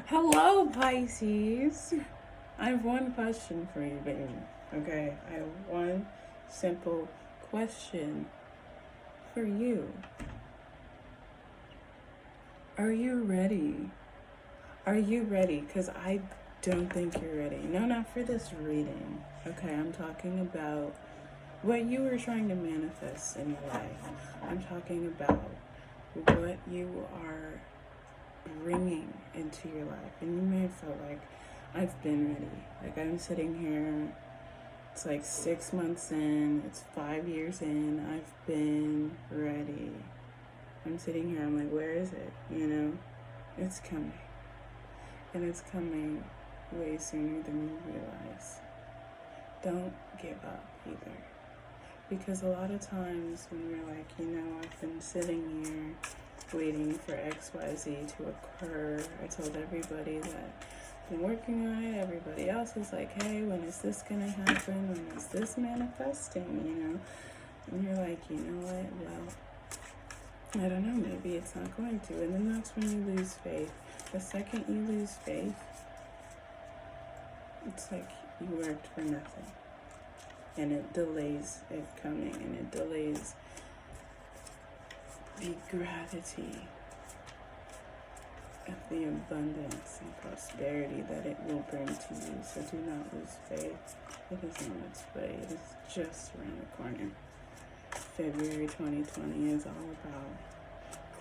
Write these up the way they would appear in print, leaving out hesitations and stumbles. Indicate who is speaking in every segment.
Speaker 1: Hello, Pisces. I have one question for you, baby. Okay, I have one simple question for you. Are you ready? Are you ready? Because I don't think you're ready. No, not for this reading. Okay, I'm talking about what you were trying to manifest in your life. I'm talking about what you are bringing into your life. And you may have felt like, I've been ready. Like, I'm sitting here, it's like 6 months in, it's 5 years in, I've been ready. I'm sitting here, I'm like, where is it? You know, it's coming. And it's coming way sooner than you realize. Don't give up either. Because a lot of times when we're like, you know, I've been sitting here waiting for XYZ to occur. I told everybody that I've been working on it. Everybody else is like, hey, when is this going to happen? When is this manifesting, you know? And you're like, you know what? Well, I don't know. Maybe it's not going to. And then that's when you lose faith. The second you lose faith, it's like you worked for nothing. And it delays it coming, and it delays the gratitude of the abundance and prosperity that it will bring to you. So do not lose faith. It is on its way. It is just around the corner. February 2020 is all about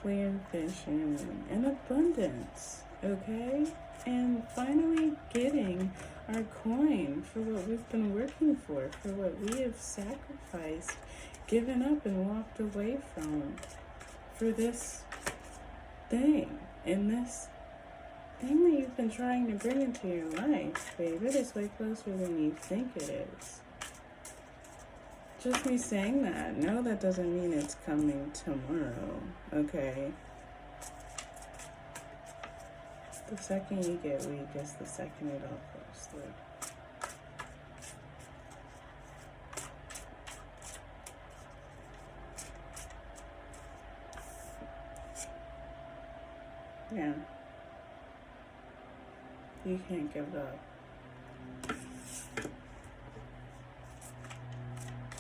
Speaker 1: clear vision and abundance, okay? And finally getting our coin for what we've been working for what we have sacrificed, given up, and walked away from for this thing. And this thing that you've been trying to bring into your life, baby, it's way closer than you think it is. Just me saying that, no, that doesn't mean it's coming tomorrow, okay? The second you get weak is the second it all goes through. Yeah. You can't give up.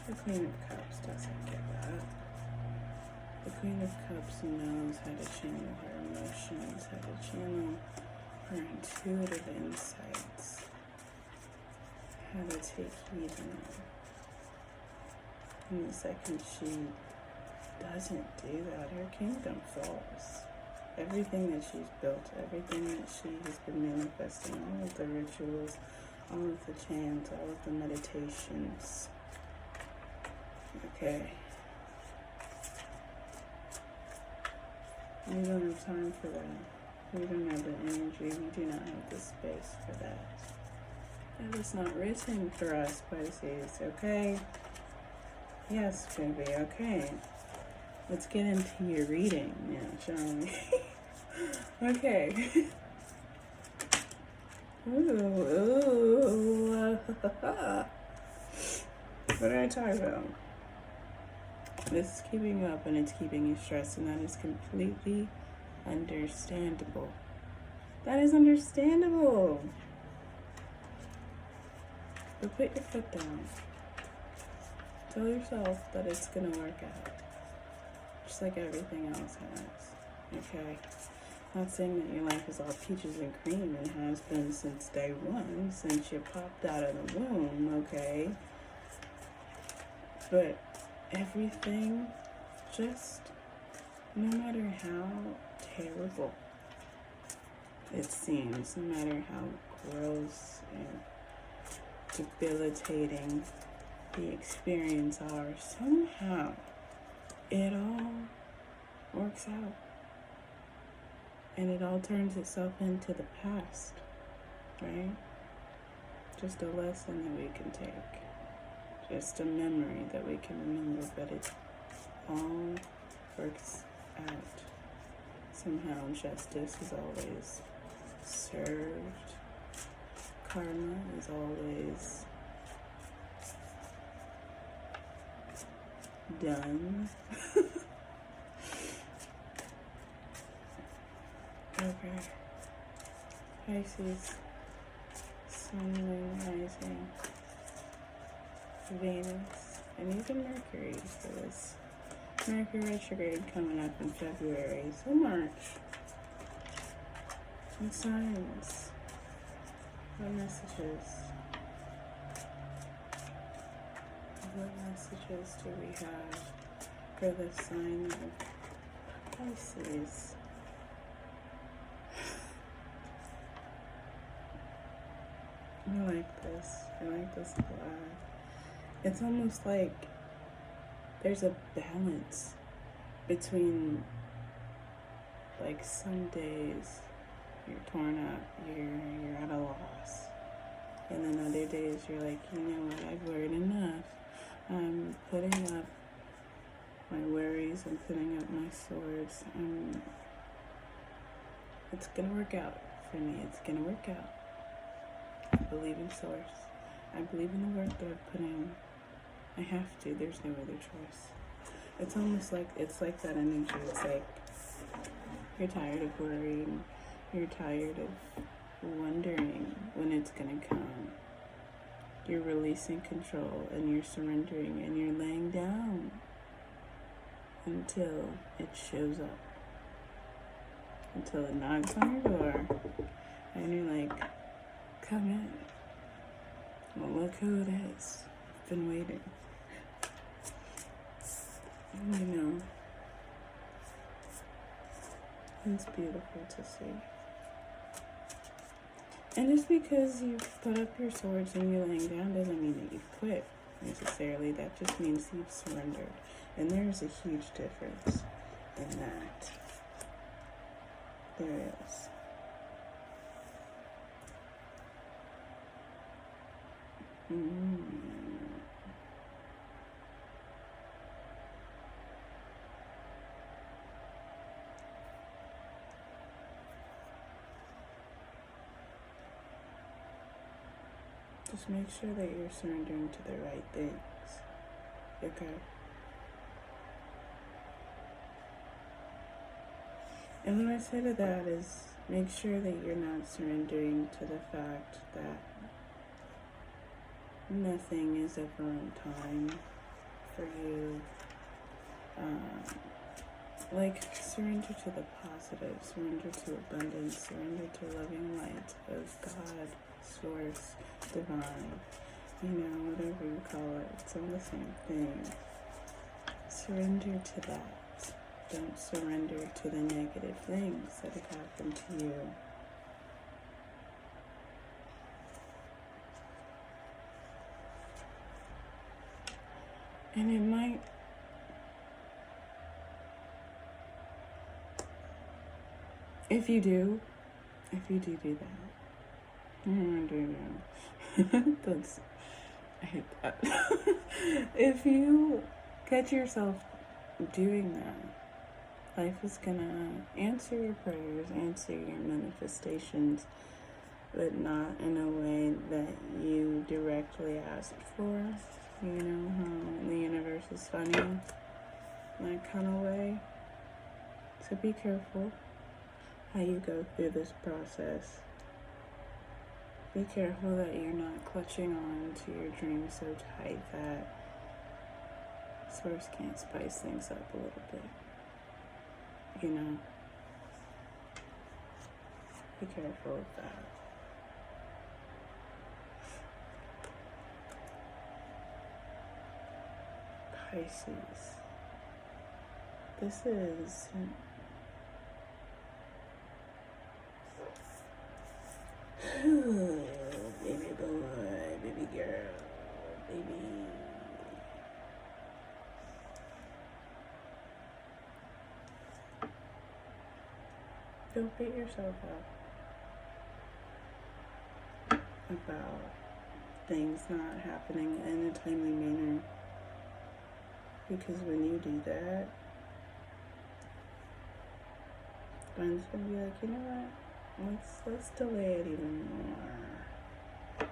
Speaker 1: The Queen of Cups doesn't give up. The Queen of Cups knows how to channel her emotions, how to channel her intuitive insights, how to take heed in them. And the second she doesn't do that, her kingdom falls. Everything that she's built, everything that she has been manifesting, all of the rituals, all of the chants, all of the meditations. Okay. We don't have time for that. We don't have the energy. We do not have the space for that. That is not written for us, Pisces, okay? Yes, baby, okay. Let's get into your reading now, shall we? Okay. Ooh. What did I talk about? This is keeping you up, and it's keeping you stressed, and that is completely understandable. That is understandable. But put your foot down. Tell yourself that it's going to work out. Just like everything else has. Okay? Not saying that your life is all peaches and cream. It has been since day one, since you popped out of the womb, okay? But everything, just no matter how terrible it seems, no matter how gross and debilitating the experience are, somehow it all works out. And it all turns itself into the past, right? Just a lesson that we can take. Just a memory that we can remember, but it all works out. Somehow justice is always served. Karma is always done. Okay. Pisces, Sun, Moon, Rising, Venus, and even Mercury for this Mercury retrograde coming up in February. So March. And signs. What messages? What messages do we have for the sign of Pisces? I like this. I like this a lot. It's almost like there's a balance between, like, some days you're torn up, you're at a loss, and then other days you're like, you know what, I've worried enough. I'm putting up my worries, I'm putting up my swords, it's gonna work out for me. It's gonna work out. I believe in source. I believe in the work that I've put in. I have to. There's no other choice. It's almost like, it's like that energy. It's like you're tired of worrying. You're tired of wondering when it's gonna come. You're releasing control and you're surrendering and you're laying down until it shows up. Until it knocks on your door and you're like, come in. Well, look who it is. I've been waiting. You know, it's beautiful to see. And just because you've put up your swords and you're laying down doesn't mean that you've quit necessarily. That just means you've surrendered. And there's a huge difference in that. There is. Just make sure that you're surrendering to the right things. Okay? And what I say to that is make sure that you're not surrendering to the fact that nothing is ever on time for you. Like, surrender to the positive, surrender to abundance, surrender to loving light of God, source, divine, you know, whatever you call it. It's all the same thing. Surrender to that. Don't surrender to the negative things that have happened to you. And it might if you do that, that's, I hate that. If you catch yourself doing that, life is gonna answer your prayers, answer your manifestations, but not in a way that you directly asked for. You know how the universe is funny, that kind of way. So be careful how you go through this process. Be careful that you're not clutching on to your dream so tight that source can't spice things up a little bit. You know? Be careful of that. Pisces. This is baby boy, baby girl, baby. Don't beat yourself up about things not happening in a timely manner. Because when you do that, Spine's gonna be like, you know what? Let's delay it even more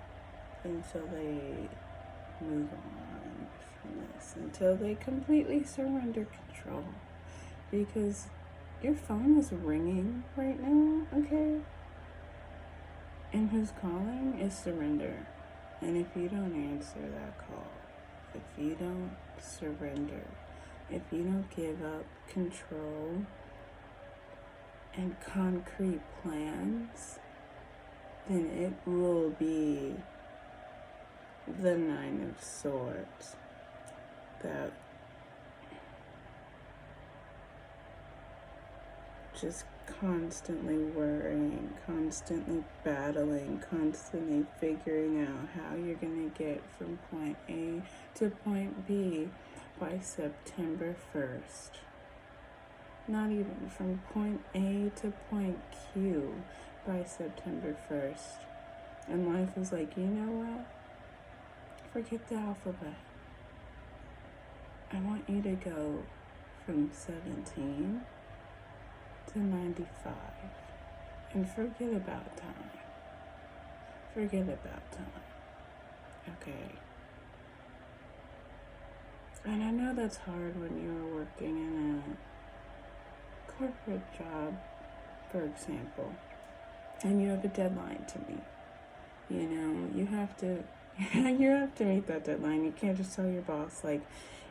Speaker 1: until they move on from this, until they completely surrender control. Because your phone is ringing right now, And who's calling is surrender. And if you don't answer that call, if you don't surrender, if you don't give up control and concrete plans, then it will be the Nine of Swords that just constantly worrying, constantly battling, constantly figuring out how you're going to get from point A to point B by September 1st. Not even from point A to point Q by September 1st. And life is like, you know what? Forget the alphabet. I want you to go from 17 to 95 and forget about time. Forget about time. Okay. And I know that's hard when you're working in a corporate job, for example, and you have a deadline to meet. You know, you have to meet that deadline. You can't just tell your boss, like,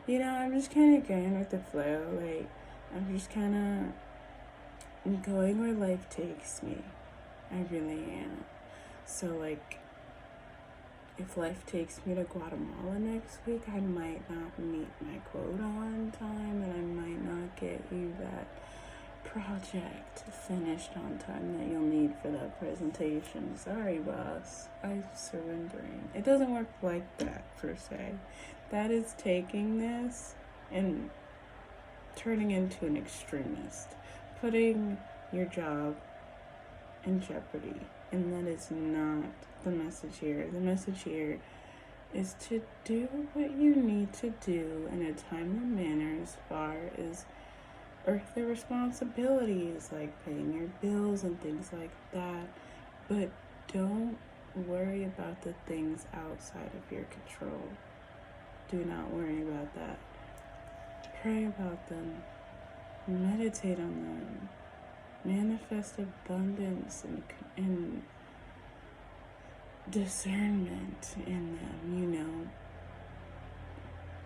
Speaker 1: you know, I'm just kind of going with the flow. Like, I'm just kind of going where life takes me. I really am. So, like, if life takes me to Guatemala next week, I might not meet my quota on time, and I might not get you that project finished on time that you'll need for that presentation. Sorry, boss. I'm surrendering. It doesn't work like that, per se. That is taking this and turning into an extremist, putting your job in jeopardy. And that is not the message here. The message here is to do what you need to do in a timely manner as far as earthly responsibilities, like paying your bills and things like that. But don't worry about the things outside of your control. Do not worry about that. Pray about them. Meditate on them. Manifest abundance and discernment in them, you know.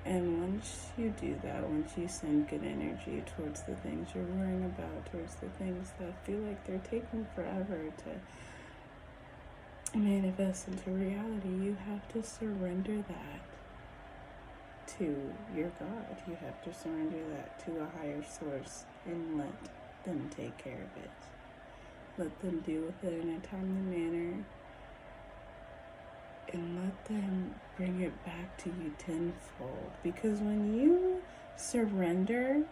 Speaker 1: And once you do that, once you send good energy towards the things you're worrying about, towards the things that feel like they're taking forever to manifest into reality, you have to surrender that to your God. You have to surrender that to a higher source and let them take care of it. Let them deal with it in a timely manner. And let them bring it back to you tenfold. Because when you surrender,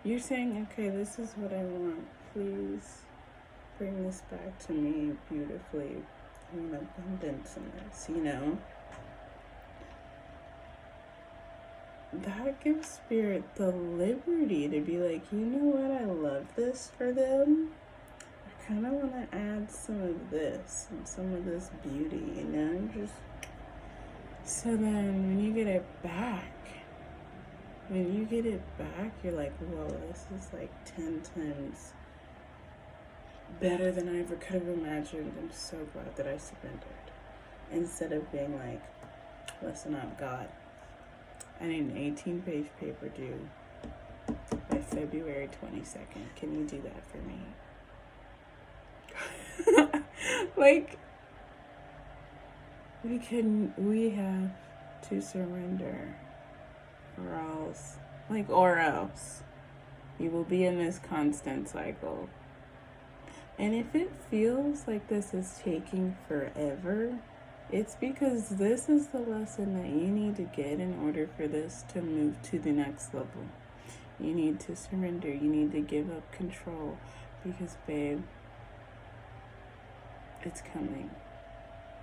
Speaker 1: you're saying, okay, this is what I want. Please bring this back to me beautifully. I want abundance in this, you know. That gives Spirit the liberty to be like, you know what, I love this for them. I kind of want to add some of this and some of this beauty, you know, just so then when you get it back, you're like, whoa, this is like 10 times better than I ever could have imagined. I'm so glad that I surrendered. Instead of being like, listen up, God, I need an 18-page paper due by February 22nd. Can you do that for me? Like, we have to surrender, or else you will be in this constant cycle. And if it feels like this is taking forever, it's because this is the lesson that you need to get in order for this to move to the next level. You need to surrender. You need to give up control because, babe, it's coming.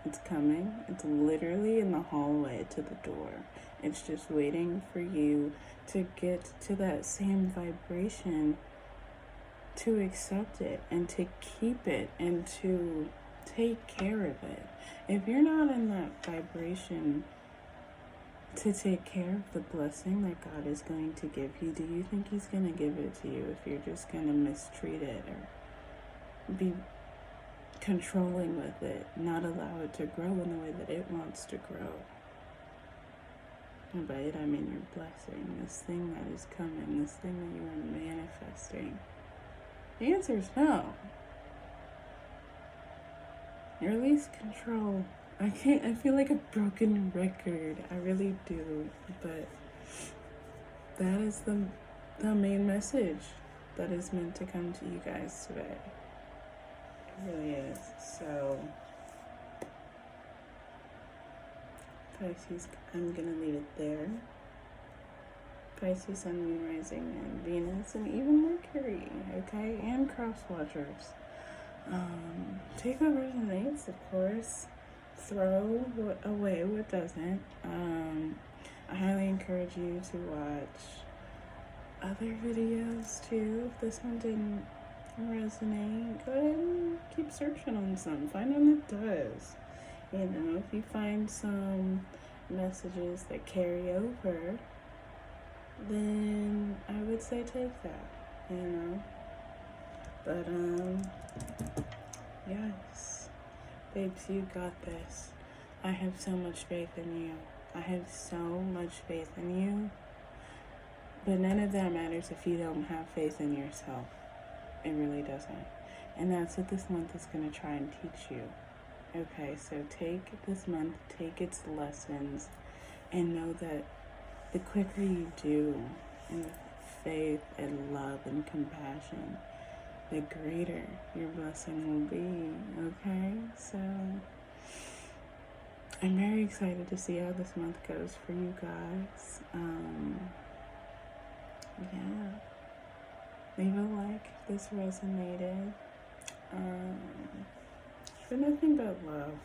Speaker 1: It's coming. It's literally in the hallway to the door. It's just waiting for you to get to that same vibration, to accept it and to keep it and to take care of it. If you're not in that vibration to take care of the blessing that God is going to give you, do you think He's going to give it to you if you're just going to mistreat it or be controlling with it, not allow it to grow in the way that it wants to grow. And by it, I mean your blessing, this thing that is coming, this thing that you are manifesting. The answer is no. You release control. I feel like a broken record. I really do. But that is the main message that is meant to come to you guys today. It really is. So, Pisces, I'm going to leave it there. Pisces, Sun, Moon, Rising, and Venus, and even Mercury, okay? And cross watchers. Take what resonates, of course. Throw away what doesn't. I highly encourage you to watch other videos too. If this one didn't resonate, go ahead and keep searching on some. Find one that does. You know, if you find some messages that carry over, then I would say take that, you know. But, yes. Babes, you got this. I have so much faith in you. I have so much faith in you. But none of that matters if you don't have faith in yourself. It really doesn't. And that's what this month is going to try and teach you. Okay, so take this month, take its lessons, and know that the quicker you do in faith and love and compassion, the greater your blessing will be, okay? So, I'm very excited to see how this month goes for you guys. Yeah. Leave a like if this resonated. For nothing but love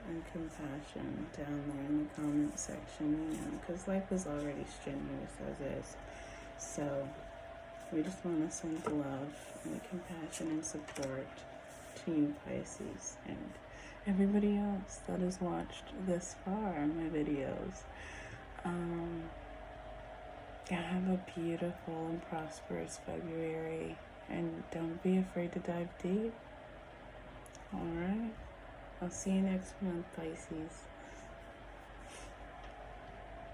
Speaker 1: and compassion down there in the comment section, you know, because life is already strenuous as is. So, we just want to send love and compassion and support to you, Pisces, and everybody else that has watched this far in my videos. Have a beautiful and prosperous February, and don't be afraid to dive deep. Alright? I'll see you next month, Pisces.